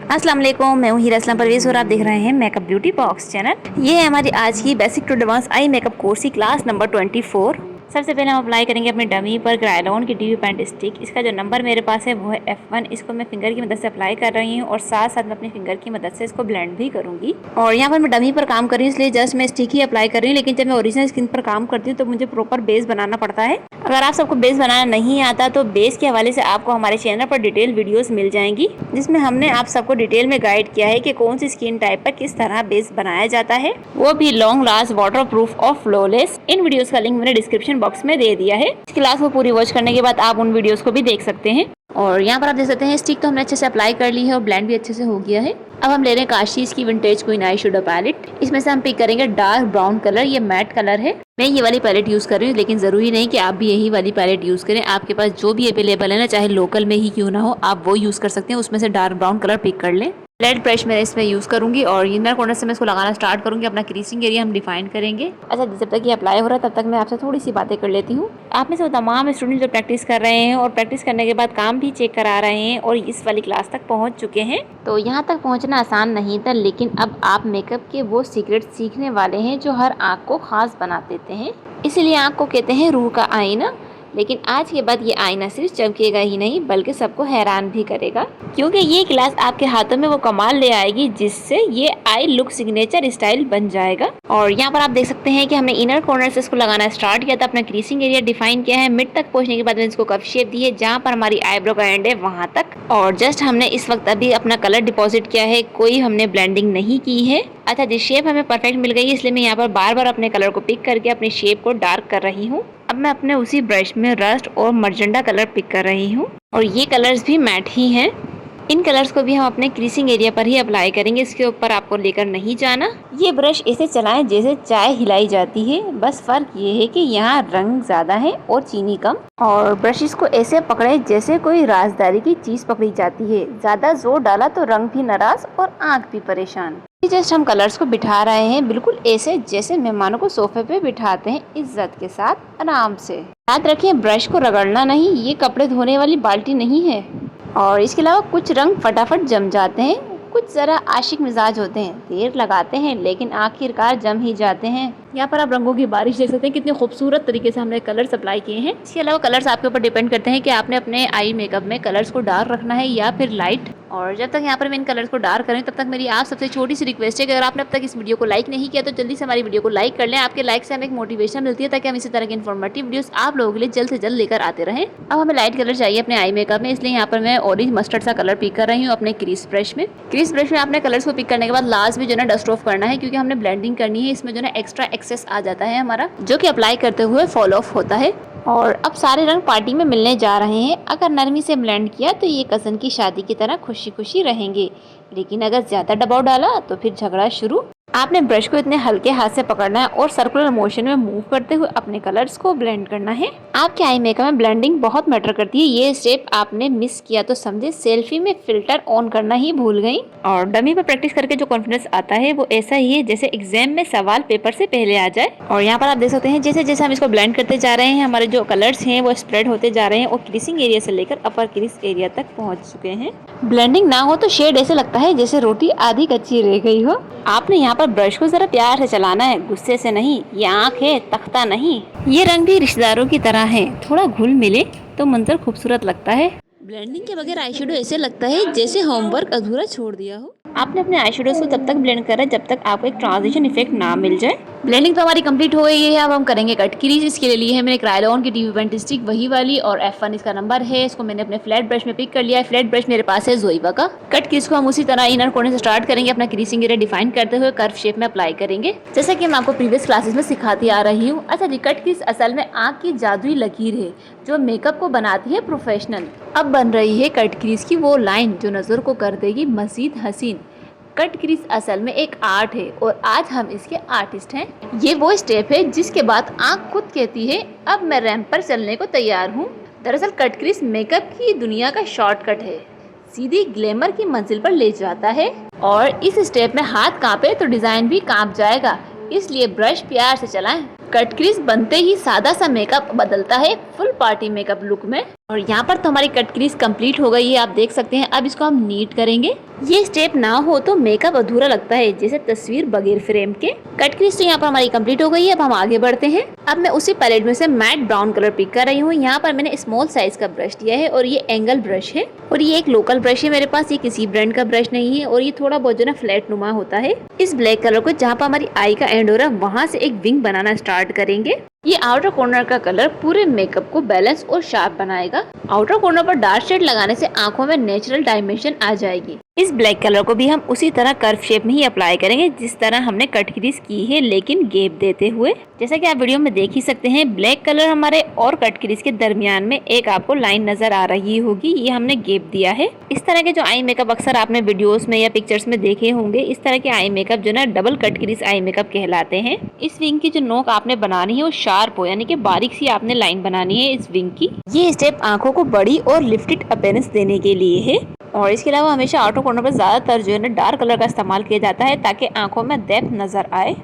अस्सलाम वालेकुम, मैं हूँ हीरा असलम परवेज़ और आप देख रहे हैं मेकअप ब्यूटी बॉक्स चैनल। ये है हमारी आज की basic to advance eye makeup course की क्लास नंबर 24। सबसे पहले हम अप्लाई करेंगे अपने डमी पर क्रायोलॉन की टीवी पेंट स्टिक। इसका जो नंबर मेरे पास है वो है F1। इसको मैं फिंगर की मदद से अप्लाई कर रही हूँ और साथ साथ मैं अपनी फिंगर की मदद से इसको ब्लेंड भी करूँगी। और यहाँ पर मैं डमी पर काम कर रही हूँ इसलिए जस्ट मैं स्टिक ही अप्लाई कर रही हूँ, लेकिन जब मैं ओरिजिनल स्किन पर काम करती हूँ तो मुझे प्रॉपर बेस बनाना पड़ता है। अगर आप सबको बेस बनाना नहीं आता तो बेस के हवाले से आपको हमारे चैनल पर डिटेल वीडियोस मिल जाएंगी, जिसमें हमने आप सबको डिटेल में गाइड किया है कि कौन सी स्किन टाइप पर किस तरह बेस बनाया जाता है, वो भी लॉन्ग लास्ट, वाटर प्रूफ और फ्लॉलेस। इन वीडियोस का लिंक मैंने डिस्क्रिप्शन बॉक्स में दे दिया है। इस क्लास को पूरी वॉच करने के बाद आप उन वीडियोस को भी देख सकते हैं। और यहाँ पर आप देख सकते हैं स्टिक तो हमने अच्छे से अप्लाई कर ली है और ब्लेंड भी अच्छे से हो गया है। अब हम ले रहे हैं काशीज़ की vintage queen eye shadow palette. इसमें से हम पिक करेंगे डार्क ब्राउन कलर। ये मैट कलर है। मैं ये वाली पैलेट यूज़ कर रही हूँ, लेकिन ज़रूरी नहीं कि आप भी यही वाली पैलेट यूज़ करें। आपके पास जो भी अवेलेबल है ना, चाहे लोकल में ही क्यों ना हो, आप वो यूज़ कर सकते हैं। उसमें से डार्क ब्राउन कलर पिक कर लें। फ्लैट ब्रश मैं इसमें यूज़ करूंगी और इनर कॉर्नर से मैं इसको लगाना स्टार्ट करूंगी। अपना क्रीसिंग एरिया हम डिफाइन करेंगे। अच्छा, जब तक ये अप्लाई हो रहा है तब तक मैं आपसे थोड़ी सी बातें कर लेती हूँ। आप में से तमाम स्टूडेंट जो प्रैक्टिस कर रहे हैं और प्रैक्टिस करने के बाद काम भी चेक करा रहे हैं और इस वाली क्लास तक पहुँच चुके हैं, तो यहाँ तक पहुँचना आसान नहीं था, लेकिन अब आप मेकअप के वो सीक्रेट सीखने वाले हैं जो हर आँख को खास बना देते हैं। इसीलिए आँख को कहते हैं रूह का आईना। लेकिन आज के बाद ये आईना सिर्फ चमकेगा ही नहीं बल्कि सबको हैरान भी करेगा, क्योंकि ये क्लास आपके हाथों में वो कमाल ले आएगी जिससे ये आई लुक सिग्नेचर स्टाइल बन जाएगा। और यहाँ पर आप देख सकते हैं कि हमने इनर कॉर्नर से इसको लगाना स्टार्ट किया था, अपना क्रीसिंग एरिया डिफाइन किया है। मिड तक पहुंचने के बाद मैंने इसको कप शेप दी है, जहाँ पर हमारी आईब्रो का एंड है वहाँ तक। और जस्ट हमने इस वक्त अभी अपना कलर डिपॉजिट किया है, कोई हमने ब्लेंडिंग नहीं की है। अच्छा, जिस शेप हमें परफेक्ट मिल गई है इसलिए मैं यहाँ पर बार बार अपने कलर को पिक करके अपने शेप को डार्क कर रही हूँ। अब मैं अपने उसी ब्रश में रस्ट और मर्जेंडा कलर पिक कर रही हूँ और ये कलर्स भी मैट ही हैं। इन कलर्स को भी हम अपने क्रीसिंग एरिया पर ही अप्लाई करेंगे, इसके ऊपर आपको लेकर नहीं जाना। ये ब्रश ऐसे चलाएं जैसे चाय हिलाई जाती है, बस फर्क ये है कि यहाँ रंग ज्यादा है और चीनी कम। और ब्रशेस को ऐसे पकड़े जैसे कोई राजदारी की चीज पकड़ी जाती है। ज्यादा जोर डाला तो रंग भी नाराज और आँख भी परेशान। जस्ट हम कलर्स को बिठा रहे हैं, बिल्कुल ऐसे जैसे मेहमानों को सोफे पे बिठाते हैं, इज्जत के साथ आराम से। याद रखें ब्रश को रगड़ना नहीं, ये कपड़े धोने वाली बाल्टी नहीं है। और इसके अलावा कुछ रंग फटाफट जम जाते हैं, कुछ ज़रा आशिक मिजाज होते हैं, देर लगाते हैं लेकिन आखिरकार जम ही जाते हैं। यहाँ पर आप रंगों की बारिश देख सकते हैं, कितने खूबसूरत तरीके से हमने कलर्स अप्लाई किए हैं। इसके अलावा कलर्स आपके ऊपर डिपेंड करते हैं कि आपने अपने आई मेकअप में कलर्स को डार्क रखना है या फिर लाइट। और जब तक यहाँ पर मैं इन कलर्स को डार्क करें तब तक मेरी आप सबसे छोटी सी रिक्वेस्ट है कि अगर आपने अब तक इस वीडियो को लाइक नहीं किया तो जल्दी से हमारी वीडियो को लाइक कर लें। आपके लाइक से हमें एक मोटिवेशन मिलती है ताकि हम इसी तरह की इन्फॉर्मेटिव वीडियोस आप लोगों के लिए जल्द से जल्द लेकर आते रहें। अब हमें लाइट कलर चाहिए अपने आई मेकअप में, इसलिए यहाँ पर मैं ऑरेंज मस्टर्ड सा कलर पिक कर रही हूँ अपने क्रीज ब्रश में। क्रीज ब्रश में आपने कलर्स को पिक करने के बाद लास्ट में जो है डस्ट ऑफ करना है, क्योंकि हमने ब्लेंडिंग करनी है। इसमें जो है एक्स्ट्रा एक्सेस आ जाता है हमारा, जो कि अप्लाई करते हुए फॉल ऑफ होता है। और अब सारे रंग पार्टी में मिलने जा रहे हैं। अगर नरमी से ब्लेंड किया तो ये कज़न की शादी की तरह खुशी खुशी रहेंगे, लेकिन अगर ज़्यादा दबाव डाला तो फिर झगड़ा शुरू। आपने ब्रश को इतने हल्के हाथ से पकड़ना है और सर्कुलर मोशन में मूव करते हुए अपने कलर्स को ब्लेंड करना है। आपके आई मेकअप में ब्लेंडिंग बहुत मैटर करती है। ये स्टेप आपने मिस किया तो समझे सेल्फी में फिल्टर ऑन करना ही भूल गई। और डमी पर प्रैक्टिस करके जो कॉन्फिडेंस आता है वो ऐसा ही है जैसे एग्जाम में सवाल पेपर से पहले आ जाए। और यहाँ पर आप देख सकते हैं जैसे जैसे हम इसको ब्लेंड करते जा रहे हैं हमारे जो कलर्स हैं वो स्प्रेड होते जा रहे हैं और क्रीसिंग एरिया से लेकर अपर क्रीज एरिया तक पहुँच चुके हैं। ब्लेंडिंग ना हो तो शेड ऐसे लगता है जैसे रोटी आधी कच्ची रह गई हो। आपने यहाँ पर ब्रश को जरा प्यार से चलाना है, गुस्से से नहीं। ये आँख है, तख्ता नहीं। ये रंग भी रिश्तेदारों की तरह है, थोड़ा घुल मिले तो मंजर खूबसूरत लगता है। ब्लेंडिंग के बगैर आई शेडो ऐसे लगता है जैसे होमवर्क अधूरा छोड़ दिया हो। आपने अपने आई शेडोज को तब तक ब्लेंड करा जब तक आपको एक ट्रांजिशन इफेक्ट ना मिल जाए। ब्लेंडिंग तो हमारी कंप्लीट हो गई है। अब हम करेंगे कट क्रीज। इसके लिए ली है मैंने क्रायोलॉन की टीवी पेंट स्टिक, वही वाली, और F1 इसका नंबर है। इसको मैंने अपने फ्लैट ब्रश में पिक कर लिया है। फ्लैट ब्रश मेरे पास है जोइबा का। कट क्रीज को हम उसी तरह इनर कॉर्नर से स्टार्ट करेंगे, अपना क्रीसिंग एरिया डिफाइन करते हुए कर्व शेप में अप्लाई करेंगे, जैसा कि मैं आपको प्रीवियस क्लासेस में सिखाती आ रही हूँ। अच्छा जी, कट क्रीज असल में आँख की जादुई लकीर है जो मेकअप को बनाती है प्रोफेशनल। अब बन रही है कट क्रीज की वो लाइन जो नज़र को कर देगी मजीद हसीन। कट क्रीज असल में एक आर्ट है और आज हम इसके आर्टिस्ट हैं। ये वो स्टेप है जिसके बाद आँख खुद कहती है अब मैं रैंप पर चलने को तैयार हूँ। दरअसल कट क्रीज मेकअप की दुनिया का शॉर्टकट है, सीधी ग्लैमर की मंजिल पर ले जाता है। और इस स्टेप में हाथ कांपे तो डिजाइन भी कांप जाएगा, इसलिए ब्रश प्यार से चलाएं। कट क्रीज बनते ही सादा सा मेकअप बदलता है फुल पार्टी मेकअप लुक में। और यहाँ पर तो हमारी कट क्रीज कंप्लीट हो गई है, आप देख सकते हैं। अब इसको हम नीट करेंगे। ये स्टेप ना हो तो मेकअप अधूरा लगता है, जैसे तस्वीर बगैर फ्रेम के। कट क्रीज तो यहाँ पर हमारी कंप्लीट हो गई है। अब हम आगे बढ़ते हैं। अब मैं उसी पैलेट में से मैट ब्राउन कलर पिक कर रही हूँ। यहाँ पर मैंने स्मॉल साइज का ब्रश लिया है और ये एंगल ब्रश है और ये एक लोकल ब्रश है मेरे पास। ये किसी ब्रांड का ब्रश नहीं है और ये थोड़ा बहुत जो ना फ्लैट नुमा होता है। इस ब्लैक कलर को जहाँ पर हमारी आई का एंड हो रहा है वहाँ से एक विंग बनाना स्टार्ट करेंगे। ये आउटर कॉर्नर का कलर पूरे मेकअप को बैलेंस और शार्प बनाएगा। आउटर कॉर्नर पर डार्क शेड लगाने से आंखों में नेचुरल डायमेंशन आ जाएगी। इस ब्लैक कलर को भी हम उसी तरह कर्व शेप में ही अप्लाई करेंगे जिस तरह हमने कट क्रीज की है, लेकिन गैप देते हुए। जैसा कि आप वीडियो में देख ही सकते हैं, ब्लैक कलर हमारे और कट क्रीज के दरमियान में एक आपको लाइन नजर आ रही होगी, ये हमने गैप दिया है। इस तरह के जो आई मेकअप अक्सर आपने वीडियोस में या पिक्चर्स में देखे होंगे, इस तरह के आई मेकअप जो ना double cut crease eye makeup कहलाते हैं। इस विंग की जो नोक आपने बनानी है वो शार्प हो, यानी कि बारीक सी आपने लाइन बनानी है इस विंग की। ये स्टेप आंखों को बड़ी और लिफ्टेड अपीयरेंस देने के लिए है। और इसके अलावा हमेशा आउटर कॉर्नर पर ज्यादातर जो है ना डार्क कलर का इस्तेमाल किया जाता है ताकि आंखों में डेप्थ नजर आए।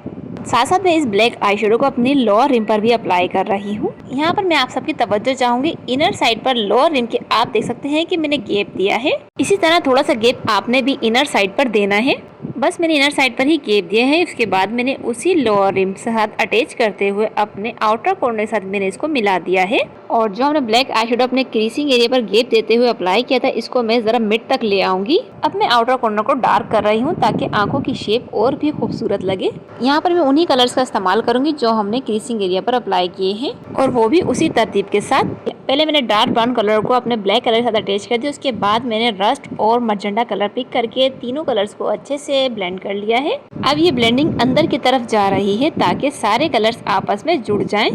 साथ साथ मैं इस ब्लैक आई शेडो को अपनी लोअर रिम पर भी अप्लाई कर रही हूँ। यहाँ पर मैं आप सबकी तवज्जो चाहूंगी, इनर साइड पर लोअर रिम के आप देख सकते हैं कि मैंने गैप दिया है। इसी तरह थोड़ा सा गैप आपने भी इनर साइड पर देना है। बस मैंने इनर साइड पर ही गैप दिया है। उसके बाद मैंने उसी लोअर रिम के साथ अटैच करते हुए अपने आउटर कॉर्नर के साथ मैंने इसको मिला दिया है। और जो हमने ब्लैक आई शेडो अपने क्रीसिंग एरिया पर गैप देते हुए अप्लाई किया था, इसको मैं जरा मिड तक ले आऊंगी। अब मैं आउटर कॉर्नर को डार्क कर रही हूँ ताकि आंखों की शेप और भी खूबसूरत लगे। यहाँ पर मैं उन्हीं कलर्स का इस्तेमाल करूंगी जो हमने क्रीसिंग एरिया पर अप्लाई किए हैं, और वो भी उसी तरतीब के साथ। पहले मैंने डार्क ब्राउन कलर को अपने ब्लैक कलर के साथ अटैच कर दिया। उसके बाद मैंने रस्ट और मजेंडा कलर पिक करके तीनों कलर्स को अच्छे से ब्लेंड कर लिया है। अब ये ब्लेंडिंग अंदर की तरफ जा रही है ताकि सारे कलर्स आपस में जुड़ जाएं।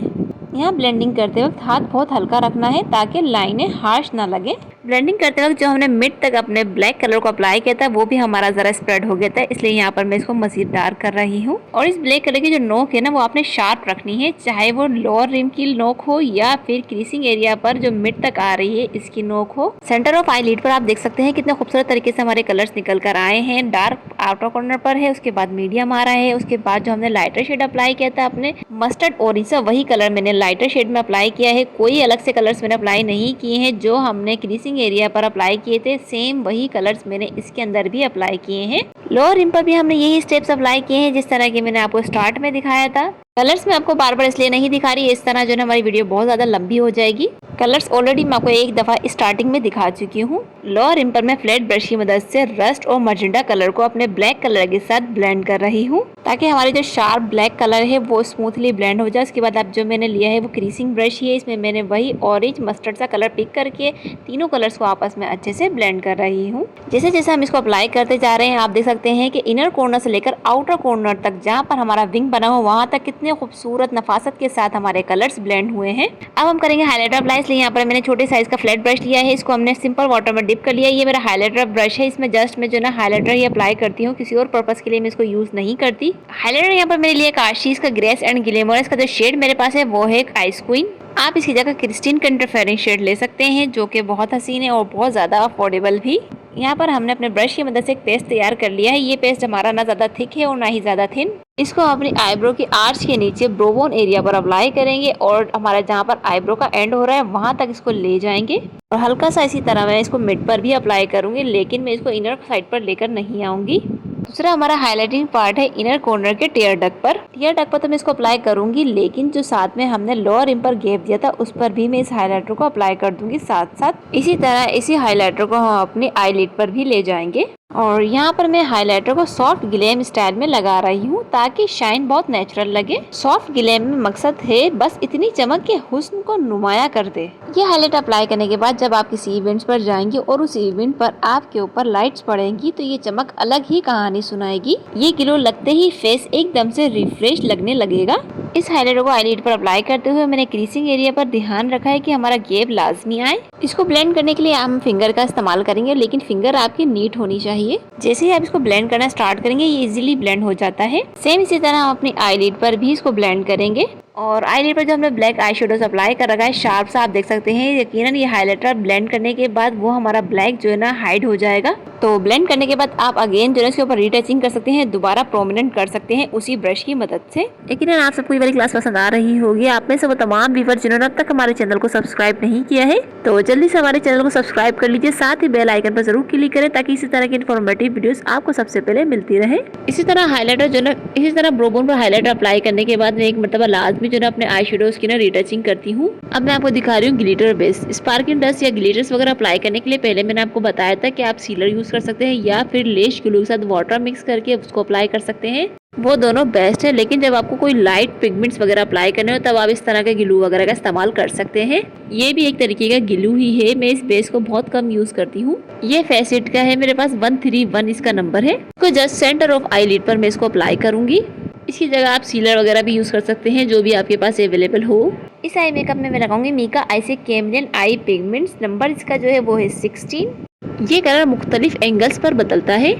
यहाँ ब्लेंडिंग करते वक्त हाथ बहुत हल्का रखना है ताकि लाइनें हार्श ना लगे। ब्लेंडिंग करते वक्त जो हमने मिड तक अपने ब्लैक कलर को अप्लाई किया था वो भी हमारा जरा स्प्रेड हो गया था, इसलिए यहाँ पर मैं इसको मजीद डार्क कर रही हूँ। और इस ब्लैक कलर की जो नोक है ना वो आपने शार्प रखनी है, चाहे वो लोअर रिम की नोक हो या फिर क्रीसिंग एरिया पर जो मिड तक आ रही है इसकी नोक हो। सेंटर ऑफ आई लिड पर आप देख सकते हैं कितने खूबसूरत तरीके से हमारे कलर्स निकल कर आए हैं। डार्क आउटर कॉर्नर पर है, उसके बाद मीडियम आ रहा है, उसके बाद जो हमने लाइटर शेड अप्लाई किया था अपने मस्टर्ड ऑरेंज सा, वही कलर मैंने लाइटर शेड में अप्लाई किया है। कोई अलग से कलर्स मैंने अप्लाई नहीं किए हैं। जो हमने क्रीसिंग एरिया पर अप्लाई किए थे सेम वही कलर्स मैंने इसके अंदर भी अप्लाई किए हैं। लोअर रिम पर भी हमने यही स्टेप्स अप्लाई किए हैं जिस तरह की मैंने आपको स्टार्ट में दिखाया था। कलर्स में आपको बार बार इसलिए नहीं दिखा रही, इस तरह जो है हमारी वीडियो बहुत ज्यादा लंबी हो जाएगी। कलर्स ऑलरेडी मैं आपको एक दफा स्टार्टिंग में दिखा चुकी हूँ। लोअर रिम पर मैं फ्लैट ब्रश की मदद से रस्ट और मजेंडा कलर को अपने ब्लैक कलर के साथ ब्लेंड कर रही हूँ ताकि हमारी जो शार्प ब्लैक कलर है वो स्मूथली ब्लेंड हो जाए। उसके बाद अब जो मैंने लिया है वो क्रीसिंग ब्रश ही है, इसमें मैंने वही ऑरेंज मस्टर्ड सा कलर पिक करके तीनों कलर्स को आपस में अच्छे से ब्लेंड कर रही हूँ। जैसे जैसे हम इसको अप्लाई करते जा रहे हैं आप देख सकते हैं कि इनर कॉर्नर से लेकर आउटर कॉर्नर तक जहाँ पर हमारा विंग बना हो वहाँ तक कितने खूबसूरत नफासत के साथ हमारे कलर्स ब्लेंड हुए हैं। अब हम करेंगे हाइलाइटर अप्लाई, इसलिए यहाँ पर मैंने छोटे साइज का फ्लैट ब्रश लिया है। इसको हमने सिंपल वाटर में डिप कर लिया। ये मेरा हाइलाइटर ब्रश है, इसमें जस्ट मैं जो ना हाइलाइटर ही अप्लाई करती हूँ, किसी और पर्पस के लिए मैं इसको यूज नहीं करती। हाइलाइटर यहाँ पर मैंने लिया काशीज का ग्रेस एंड ग्लैमर। इसका जो शेड मेरे पास है वो है आइस क्वीन। आप इसकी जगह क्रिस्टीन का इंटरफेरेंस शेड ले सकते हैं जो कि बहुत हसीन है और बहुत ज़्यादा अफोर्डेबल भी। यहाँ पर हमने अपने ब्रश की मदद से एक पेस्ट तैयार कर लिया है। ये पेस्ट हमारा ना ज़्यादा थिक है और ना ही ज़्यादा थिन। इसको अपनी आईब्रो की आर्च के नीचे ब्रोबोन एरिया पर अप्लाई करेंगे और हमारा जहाँ पर आईब्रो का एंड हो रहा है वहाँ तक इसको ले जाएंगे। और हल्का सा इसी तरह मैं इसको मिड पर भी अप्लाई करूँगी, लेकिन मैं इसको इनर साइड पर लेकर नहीं आऊँगी। दूसरा हमारा हाइलाइटिंग पार्ट है इनर कॉर्नर के टियर डक पर। टियर डक पर तो मैं इसको अप्लाई करूंगी, लेकिन जो साथ में हमने लोअर रिम पर गैप दिया था उस पर भी मैं इस हाइलाइटर को अप्लाई कर दूंगी साथ साथ। इसी तरह इसी हाइलाइटर को हम अपनी आईलिड पर भी ले जाएंगे। और यहाँ पर मैं हाइलाइटर को सॉफ्ट ग्लैम स्टाइल में लगा रही हूँ ताकि शाइन बहुत नेचुरल लगे। सॉफ्ट ग्लैम में मकसद है बस इतनी चमक के हुस्न को नुमाया कर दे। ये हाइलाइट अप्लाई करने के बाद जब आप किसी इवेंट्स पर जाएंगे और उस इवेंट पर आपके ऊपर लाइट्स पड़ेंगी तो ये चमक अलग ही कहानी सुनाएगी। ये ग्लो लगते ही फेस एकदम से रिफ्रेश लगने लगेगा। इस हाइलाइटर को आईलिड पर अप्लाई करते हुए मैंने क्रीसिंग एरिया पर ध्यान रखा है कि हमारा गैप लाजमी आए। इसको ब्लेंड करने के लिए हम फिंगर का इस्तेमाल करेंगे, लेकिन फिंगर आपकी नीट होनी चाहिए। जैसे ही आप इसको ब्लेंड करना स्टार्ट करेंगे ये इजीली ब्लेंड हो जाता है। सेम इसी तरह हम अपनी आईलिड पर भी इसको ब्लेंड करेंगे। और आईलिड पर जो हमने ब्लैक आई शेडोज अप्लाई कर रखा है शार्प सा, आप देख सकते हैं यकीनन ये हाइलाइटर ब्लेंड करने के बाद वो हमारा ब्लैक जो है ना हाइड हो जाएगा। तो ब्लेंड करने के बाद आप अगेन जो है इसके ऊपर रीटचिंग कर सकते हैं, दोबारा प्रोमिनेंट कर सकते हैं उसी ब्रश की मदद से। यकीनन आप सबको ये वाली क्लास पसंद आ रही होगी। आप में से वो तमाम व्यूअर जिन्होंने अब तक हमारे चैनल को सब्सक्राइब नहीं किया है तो जल्दी से हमारे चैनल को सब्सक्राइब कर लीजिए, साथ ही बेल आइकन पर जरूर क्लिक करें ताकि इसी तरह की इन्फॉर्मेटिव वीडियोस आपको सबसे पहले मिलती रहे। इसी तरह हाइलाइटर जो ना इसी तरह ब्रोबोन पर हाइलाइटर अप्लाई करने के बाद मैं एक मरतबा लाजमी जो ना अपने आई शेडोज की ना रीटचिंग करती हूँ। अब मैं आपको दिखा रही हूँ ग्लिटर बेस। स्पार्किंग डस्ट या ग्लिटर्स वगैरह अप्लाई करने के लिए पहले मैंने आपको बताया था कि आप सीलर यूज कर सकते हैं या फिर लेश ग्लू के साथ वाटर मिक्स करके उसको अप्लाई कर सकते हैं, वो दोनों बेस्ट है। लेकिन जब आपको कोई लाइट पिगमेंट्स वगैरह अप्लाई करने हो तब आप इस तरह के ग्लू वगैरह का इस्तेमाल कर सकते हैं। ये भी एक तरीके का ग्लू ही है। मैं इस बेस को बहुत कम यूज करती हूँ। ये फेसिट का है, मेरे पास 131 इसका नंबर है। तो just centre of eyelid पर मैं इसको अप्लाई करूंगी। इसकी जगह आप सीलर वगैरह भी यूज कर सकते हैं जो भी आपके पास अवेलेबल हो। इस आई मेकअप में मैं लगाऊंगी मीका आई से कैमलिन आई पिगमेंट्स। नंबर इसका जो है वो है 16। ये कलर मुख्तलिफ एंगल्स पर बदलता है।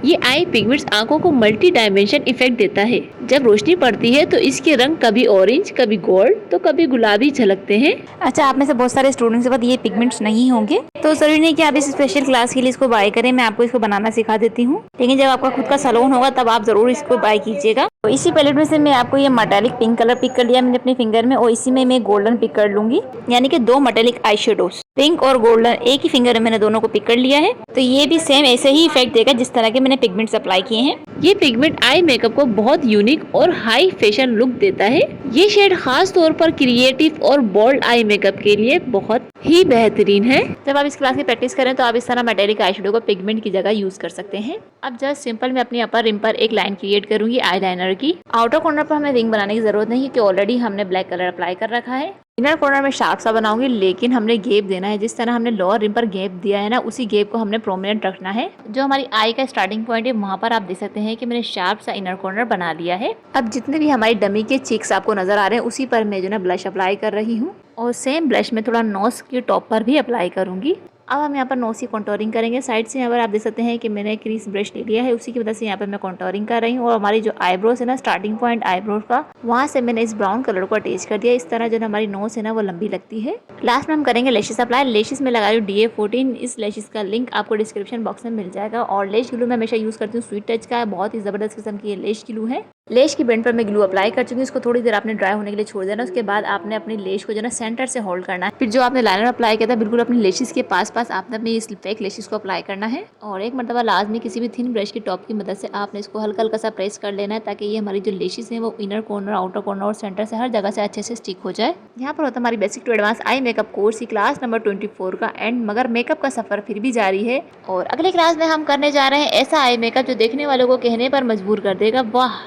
ये आई पिगमेंट्स आंखों को मल्टी डायमेंशन इफेक्ट देता है। जब रोशनी पड़ती है तो इसके रंग कभी ऑरेंज, कभी गोल्ड तो कभी गुलाबी झलकते हैं। अच्छा, आप में से बहुत सारे स्टूडेंट्स के पास ये पिगमेंट्स नहीं होंगे तो जरूरी नहीं कि आप इस स्पेशल क्लास के लिए इसको बाय करें। मैं आपको इसको बनाना सिखा देती हूँ, लेकिन जब आपका खुद का सैलून होगा तब आप जरूर इसको बाय कीजिएगा। तो इसी पैलेट में से मैं आपको ये मेटालिक पिंक कलर पिक कर लिया मैंने अपने फिंगर में और इसी में मैं गोल्डन पिक कर लूंगी, यानी कि 2 मेटालिक आई शेडोज पिंक और गोल्डन एक ही फिंगर में मैंने दोनों को पिक कर लिया है। तो ये भी सेम ऐसे ही इफेक्ट देगा जिस तरह के मैंने पिगमेंट्स अप्लाई किए हैं। ये पिगमेंट आई मेकअप को बहुत यूनिक और हाई फैशन लुक देता है। ये शेड खास तौर पर क्रिएटिव और बोल्ड आई मेकअप के लिए बहुत ही बेहतरीन है। जब आप इस क्लास की प्रैक्टिस करें तो आप इस तरह मेटालिक आई शेडो को पिगमेंट की जगह यूज कर सकते हैं। अब जस्ट सिंपल मैं अपनी अपर रिम पर एक लाइन क्रिएट करूंगी आई लाइनर की। आउटर कॉर्नर पर हमें रिंग बनाने की जरूरत नहीं क्योंकि ऑलरेडी हमने ब्लैक कलर अप्लाई कर रखा है। इनर कॉर्नर में शार्प सा बनाऊंगी, लेकिन हमने गैप देना है। जिस तरह हमने लोअर रिम पर गैप दिया है ना, उसी गैप को हमने प्रोमिनेंट रखना है। जो हमारी आई का स्टार्टिंग पॉइंट है वहां पर आप देख सकते हैं कि मैंने शार्प सा इनर कॉर्नर बना लिया है। अब जितने भी हमारी डमी के चीक्स आपको नजर आ रहे हैं उसी पर मैं जो ना ब्लश अप्लाई कर रही हूँ और सेम ब्लश में थोड़ा नोज के टॉप पर भी अप्लाई करूंगी। अब हम यहाँ पर नोज की कॉन्टोरिंग करेंगे। साइड से यहाँ पर आप देख सकते हैं कि मैंने क्रीज ब्रश ले लिया है, उसी की वजह से यहाँ पर मैं कॉन्टोरिंग कर रही हूँ। और हमारी जो आईब्रोज है ना, स्टार्टिंग पॉइंट आईब्रोज का, वहाँ से मैंने इस ब्राउन कलर को अटैच कर दिया। इस तरह जो हमारी नोज है ना वो लंबी लगती है। लास्ट में हम करेंगे लेशेस अप्लाई। लेशेस में लगा रही हूँ DA14। इस लेशेस का लिंक आपको डिस्क्रिप्शन बॉक्स में मिल जाएगा। और लेश ग्लू मैं हमेशा यूज करती हूँ स्वीट टच का, बहुत ही जबरदस्त किस्म की ये लेश ग्लू है। लेश की बेंड पर मैं ग्लू अप्लाई कर चुकी हूँ। इसको थोड़ी देर आपने ड्राई होने के लिए छोड़ देना। उसके बाद आपने अपनी लेश को जो ना सेंटर से होल्ड करना है। फिर जो आपने लाइनर अप्लाई किया था बिल्कुल अपनी लेशेस के पास आपने अपनी इस फेक लेशेस को अप्लाई करना है। और एक मरतबा लाजमी किसी भी थिन ब्रश की टॉप की मदद से आपने इसको हल्का हल्का सा प्रेस कर लेना है ताकि ये हमारी जो लेशेस हैं वो इनर कॉर्नर, आउटर कॉर्नर और सेंटर से हर जगह से अच्छे से स्टिक हो जाए। यहाँ पर होता है हमारी basic to advance eye makeup course की क्लास नंबर 24 का एंड। मगर मेकअप का सफर फिर भी जारी है और अगले क्लास में हम करने जा रहे हैं ऐसा आई मेकअप जो देखने वालों को कहने पर मजबूर कर देगा, वाह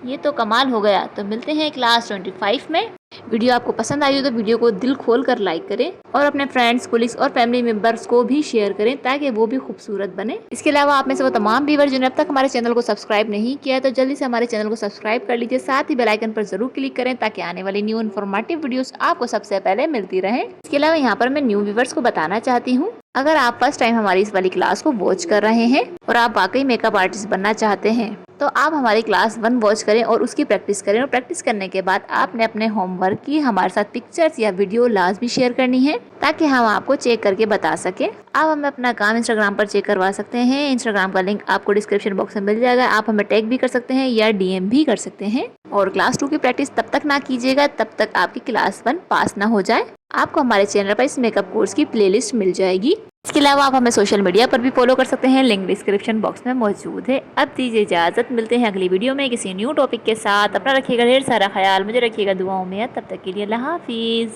ये तो कमाल हो गया। तो मिलते हैं क्लास 25 में। वीडियो आपको पसंद आई हो तो वीडियो को दिल खोल कर लाइक करें और अपने फ्रेंड्स, कोलिग्स और फैमिली मेंबर्स को भी शेयर करें ताकि वो भी खूबसूरत बने। इसके अलावा आप में से वो तमाम व्यूअर जिन्होंने अब तक हमारे चैनल को सब्सक्राइब नहीं किया है तो जल्दी से हमारे चैनल को सब्सक्राइब कर लीजिए। साथ ही बेल आइकन पर जरूर क्लिक करें ताकि आने वाली न्यू इन्फॉर्मेटिव वीडियोस आपको सबसे पहले मिलती रहे। इसके अलावा यहाँ पर मैं न्यू व्यूअर्स को बताना चाहती हूँ, अगर आप फर्स्ट टाइम हमारी इस वाली क्लास को वॉच कर रहे हैं और आप वाकई मेकअप आर्टिस्ट बनना चाहते हैं तो आप हमारी क्लास 1 वॉच करें और उसकी प्रैक्टिस करें। और प्रैक्टिस करने के बाद आपने अपने होमवर्क की हमारे साथ पिक्चर्स या वीडियो लाजमी शेयर करनी है ताकि हम आपको चेक करके बता सकें। आप हमें अपना काम इंस्टाग्राम पर चेक करवा सकते हैं। इंस्टाग्राम का लिंक आपको डिस्क्रिप्शन बॉक्स में मिल जाएगा। आप हमें टैग भी कर सकते हैं या DM भी कर सकते हैं। और क्लास 2 की प्रैक्टिस तब तक ना कीजिएगा तब तक आपकी क्लास 1 पास ना हो जाए। आपको हमारे चैनल पर इस मेकअप कोर्स की प्लेलिस्ट मिल जाएगी। इसके अलावा आप हमें सोशल मीडिया पर भी फॉलो कर सकते हैं, लिंक डिस्क्रिप्शन बॉक्स में मौजूद है। अब दीजिए इजाजत, मिलते हैं अगली वीडियो में किसी न्यू टॉपिक के साथ। अपना रखिएगा ढेर सारा ख्याल, मुझे रखिएगा दुआओं में। तब तक के लिए अल्लाह हाफिज़।